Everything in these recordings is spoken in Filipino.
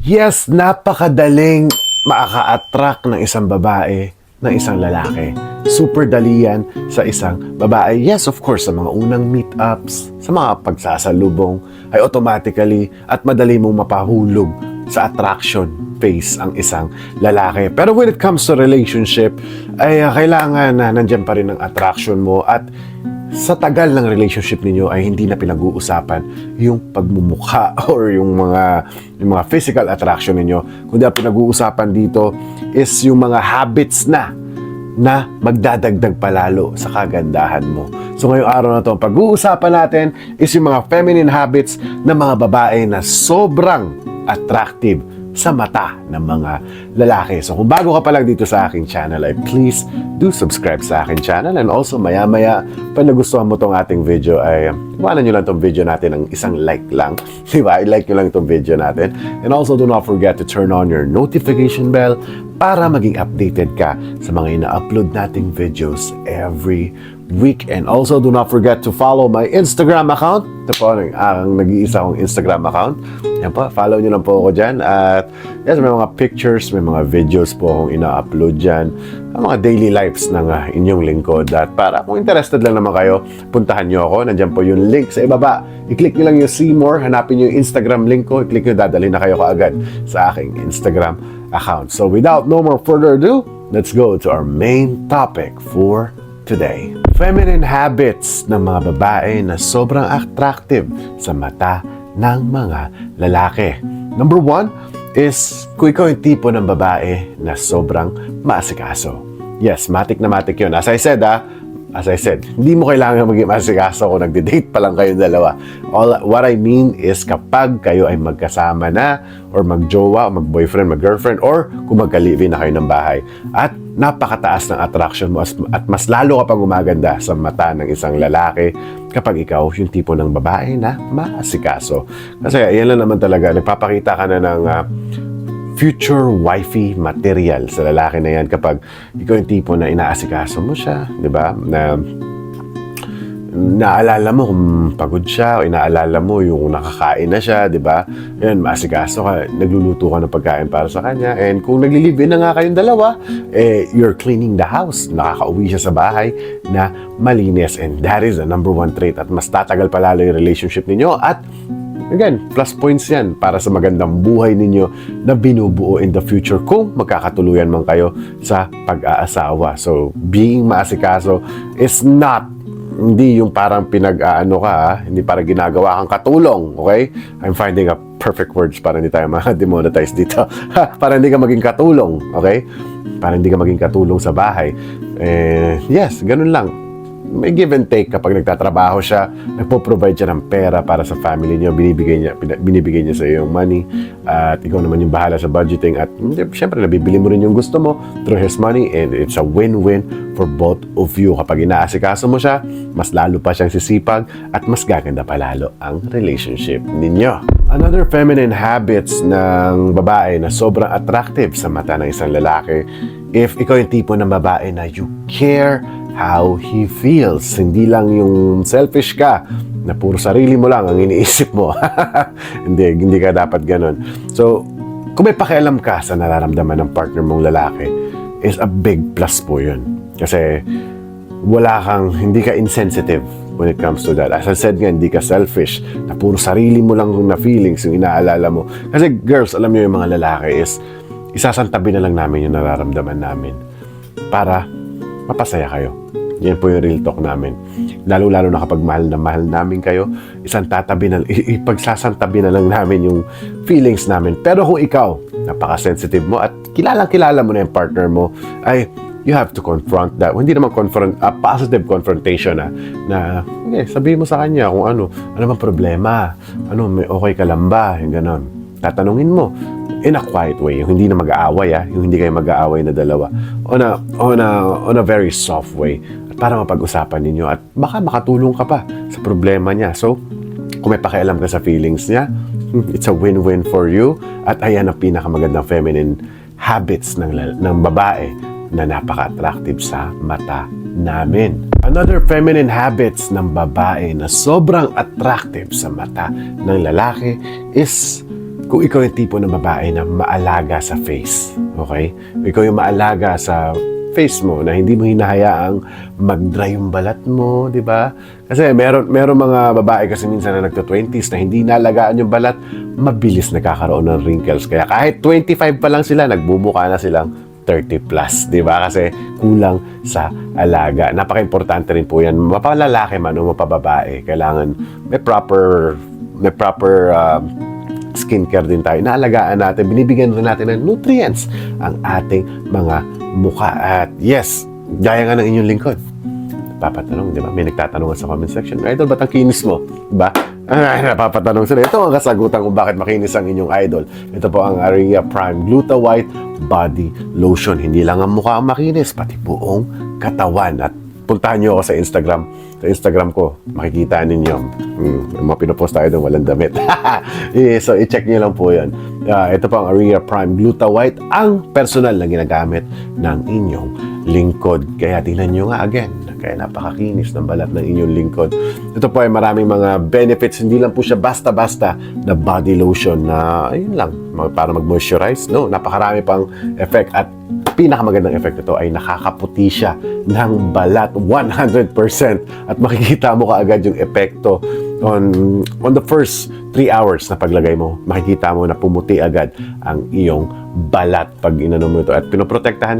Yes, napakadaling makaka-attract ng isang babae ng isang lalaki. Super dali yan sa isang babae. Yes, of course, sa mga unang meetups, sa mga pagsasalubong, ay automatically at madali mong mapahulog sa attraction phase ang isang lalaki. Pero when it comes to relationship, ay kailangan na nandyan pa rin ang attraction mo at sa tagal ng relationship ninyo ay hindi na pinag-uusapan yung pagmumukha or yung mga physical attraction ninyo. Kundi ang pinag-uusapan dito is yung mga habits na magdadagdag palalo sa kagandahan mo. So ngayong araw na to, ang pag-uusapan natin is yung mga feminine habits ng mga babae na sobrang attractive sa mata ng mga lalaki. So kung bago ka pa lang dito sa aking channel, ay please do subscribe sa aking channel, and also maya-maya pag nagustuhan mo tong ating video ay iwanan nyo lang tong video natin ng isang like lang. Diba? I-like nyo lang itong video natin. And also do not forget to turn on your notification bell para maging updated ka sa mga ina-upload nating videos every week. And also do not forget to follow my Instagram account. Ito po ang nag-iisa kong Instagram account. Yan po, follow nyo lang po ako dyan. At yes, may mga pictures, may mga videos po akong ina-upload dyan. Ang mga daily lives ng inyong lingkod. At para kung interested lang naman kayo, puntahan nyo ako. Nandyan po yung link sa ibaba. I-click nyo lang yung see more. Hanapin nyo yung Instagram link ko. I-click nyo, dadali na kayo kaagad sa aking Instagram account. So without no more further ado, let's go to our main topic for today. Feminine habits ng mga babae na sobrang attractive sa mata ng mga lalaki. Number 1 is kung ikaw yung tipo ng babae na sobrang maasikaso. Yes, matik na matik yun. As I said, hindi mo kailangan maging maasikaso kung nagde-date pa lang kayong dalawa. What I mean is kapag kayo ay magkasama na or magjowa, o mag-boyfriend, mag-girlfriend, or kung magka-live-in na kayo ng bahay. At napakataas ng attraction mo at mas lalo kapag gumaganda sa mata ng isang lalaki kapag ikaw yung tipo ng babae na maasikaso. Kasi yan lang naman talaga, nagpapakita ka na ng future wifey material sa lalaki na yan kapag ikaw yung tipo na inaasikaso mo siya, di ba? Na naalala mo kung pagod siya o inaalala mo yung nakakain na siya, di ba? Yan, maasikaso ka, nagluluto ka ng pagkain para sa kanya, and kung nagli-live-in na nga kayong dalawa, you're cleaning the house, nakakauwi siya sa bahay na malinis, and that is the number 1 trait at mas tatagal palalo yung relationship ninyo at again, plus points yan para sa magandang buhay ninyo na binubuo in the future kung magkakatuluyan man kayo sa pag-aasawa. So, being maasikaso is hindi yung parang pinag-aano ka, hindi parang ginagawa kang katulong, okay? I'm finding a perfect words para hindi tayo ma-demonetize dito. Para hindi ka maging katulong, okay? Para hindi ka maging katulong sa bahay. Yes, ganun lang. May give and take kapag nagtatrabaho siya, nagpo-provide siya ng pera para sa family niyo, binibigay niya sa iyo yung money, at ikaw naman yung bahala sa budgeting, at syempre nabibili mo rin yung gusto mo through his money, and it's a win-win for both of you. Kapag inaasikaso mo siya, mas lalo pa siyang sisipag at mas gaganda pa lalo ang relationship ninyo. Another feminine habits ng babae na sobrang attractive sa mata ng isang lalaki, if ikaw yung tipo ng babae na you care how he feels. Hindi lang yung selfish ka, na puro sarili mo lang ang iniisip mo. Hindi ka dapat ganun. So, kung may pakialam ka sa nararamdaman ng partner mong lalaki, is a big plus po yun. Kasi, hindi ka insensitive when it comes to that. As I said nga, hindi ka selfish, na puro sarili mo lang na feelings yung inaalala mo. Kasi girls, alam niyo yung mga lalaki is, isasantabi na lang namin yung nararamdaman namin para mapasaya kayo. Yan po yung real talk namin. Lalo-lalo na kapag mahal na mahal namin kayo, ipagsasantabi na lang namin yung feelings namin. Pero kung ikaw, napaka-sensitive mo at kilala mo na yung partner mo, ay you have to confront that. Hindi naman positive confrontation na okay, sabihin mo sa kanya kung ano bang problema, may okay ka lang ba, yung ganon. Tatanungin mo in a quiet way, yung hindi na mag-aaway, yung hindi kayo mag-aaway na dalawa, on a very soft way, at para mapag-usapan ninyo at baka makatulong ka pa sa problema niya. So, kung may pakialam ka sa feelings niya, it's a win-win for you, at ayan ang pinakamagandang feminine habits ng babae na napaka-attractive sa mata namin. Another feminine habits ng babae na sobrang attractive sa mata ng lalaki is kung ikaw yung tipo ng babae na maalaga sa face, okay? Ikaw yung maalaga sa face mo, na hindi mo hinahayaang mag-dry yung balat mo, di ba? Kasi meron mga babae kasi minsan na nagto-20s na hindi nalagaan yung balat, mabilis nakakaroon ng wrinkles. Kaya kahit 25 pa lang sila, nagbumuka na silang 30 plus, di ba? Kasi kulang sa alaga. Napaka-importante rin po yan. Mapalalaki man o mapababae, kailangan may proper skincare din tayo. Naalagaan natin, binibigyan rin natin ng nutrients ang ating mga mukha. At yes, gaya nga ng inyong lingkod. Papatanong, di ba? May nagtatanong sa comment section, idol, ba't ang kinis mo? Diba? Napapatanong sila. Ito ang kasagutan kung bakit makinis ang inyong idol. Ito po ang Aria Prime Gluta White Body Lotion. Hindi lang ang mukha ang makinis, pati buong katawan. At puntahan nyo ako sa Instagram. Sa Instagram ko, makikita ninyo. Yung mga pinopost tayo doon, walang damit. So, i-check nyo lang po yan. Ito po ang Aria Prime Gluta White, ang personal na ginagamit ng inyong lingkod. Kaya tingnan nyo nga again. Kaya napakakinis ng balat ng inyong lingkod. Ito po ay maraming mga benefits. Hindi lang po siya basta-basta na body lotion na, ayun lang, para mag-moisturize. No, napakarami pang effect. At pinakamagandang effect nito ay nakakaputi siya ng balat 100%. At makikita mo kaagad yung epekto on the first 3 hours na paglagay mo. Makikita mo na pumuti agad ang iyong balat pag inano mo ito. At pinoprotektahan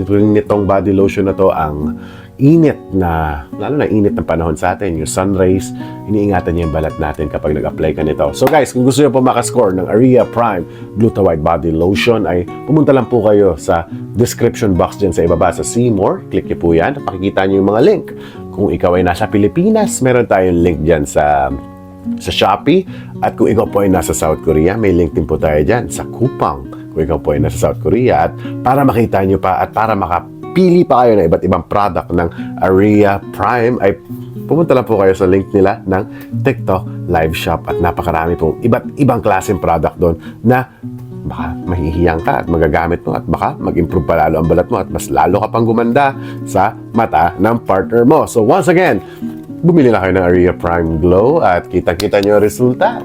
rin nitong body lotion na to ang init na, lalo na init ng panahon sa atin, yung sun rays, iniingatan niya yung balat natin kapag nag-apply ka nito. So guys, kung gusto niyo po makascore ng Aria Prime Gluta White Body Lotion, ay pumunta lang po kayo sa description box dyan sa ibaba sa See More. Click niyo po yan. Pakikita niyo yung mga link. Kung ikaw ay nasa Pilipinas, meron tayong link dyan sa Shopee. At kung ikaw po ay nasa South Korea, may link din po tayo dyan sa Coupang. Kung ikaw po ay nasa South Korea, at para makita niyo pa at para makapili pa kayo ng iba't ibang product ng Aria Prime, ay pumunta lang po kayo sa link nila ng TikTok Live Shop. At napakarami pong iba't ibang klaseng product doon na baka mahihiyang ka at magagamit mo at baka mag-improve pa lalo ang balat mo at mas lalo ka pang gumanda sa mata ng partner mo. So once again, bumili na kayo ng Aria Prime Glow at kita-kita nyo ang resulta.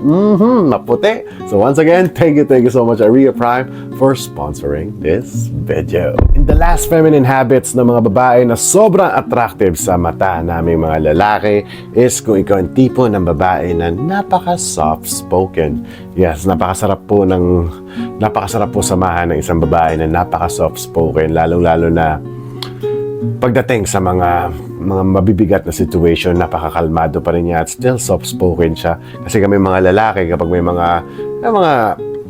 Maputi. So once again, thank you so much Aria Prime for sponsoring this video. In the last feminine habits ng mga babae na sobrang attractive sa mata naming mga lalaki is kung ikaw ang tipo ng babae na napaka-soft-spoken. Yes, napakasarap po samahan ng isang babae na napaka-soft-spoken, lalong-lalo na pagdating sa mga mabibigat na situation, napakakalmado pa rin niya at still soft-spoken siya. Kasi kami mga lalaki, kapag may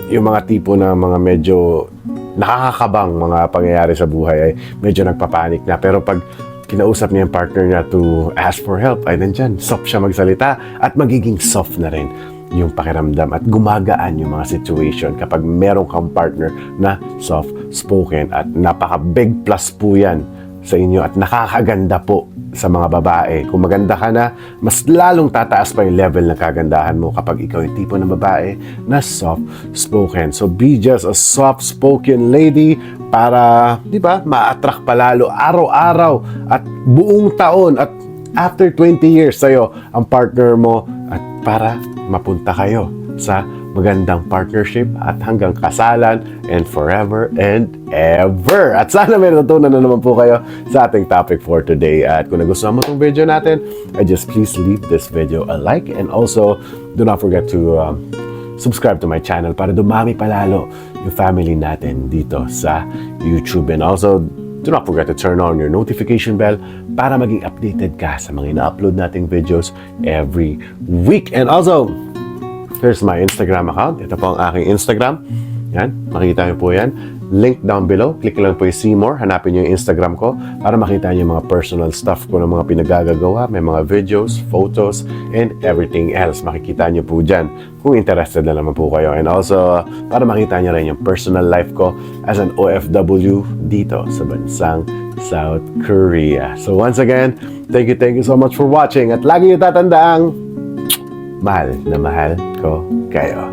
yung mga tipo na mga medyo nakakakabang mga pangyayari sa buhay, ay medyo nagpapanik na. Pero pag kinausap niya yung partner niya to ask for help, ay nandyan, soft siya magsalita at magiging soft na rin yung pakiramdam at gumagaan yung mga situation kapag meron kang partner na soft-spoken. At napaka-big plus po yan sa inyo at nakakaganda po sa mga babae. Kung maganda ka na, mas lalong tataas pa yung level ng kagandahan mo kapag ikaw yung tipo ng babae na soft-spoken. So be just a soft-spoken lady para, di ba, ma-attract palalo araw-araw at buong taon at after 20 years sa'yo ang partner mo at para mapunta kayo sa magandang partnership at hanggang kasalan and forever and ever. At sana may natutunan na naman po kayo sa ating topic for today. At kung nagustuhan mo itong video natin, just please leave this video a like and also do not forget to subscribe to my channel para dumami palalo yung family natin dito sa YouTube. And also, do not forget to turn on your notification bell para maging updated ka sa mga ina-upload nating videos every week. And also, here's my Instagram account. Ito po ang aking Instagram. Yan, makikita niyo po yan. Link down below. Click lang po yung See More. Hanapin niyo yung Instagram ko para makita niyo yung mga personal stuff ko ng mga pinagagagawa. May mga videos, photos, and everything else. Makikita niyo po dyan kung interested na naman po kayo. And also, para makita niyo rin yung personal life ko as an OFW dito sa bansang South Korea. So once again, thank you so much for watching. At lagi niyo tatandaang mahal na mahal ko kayo.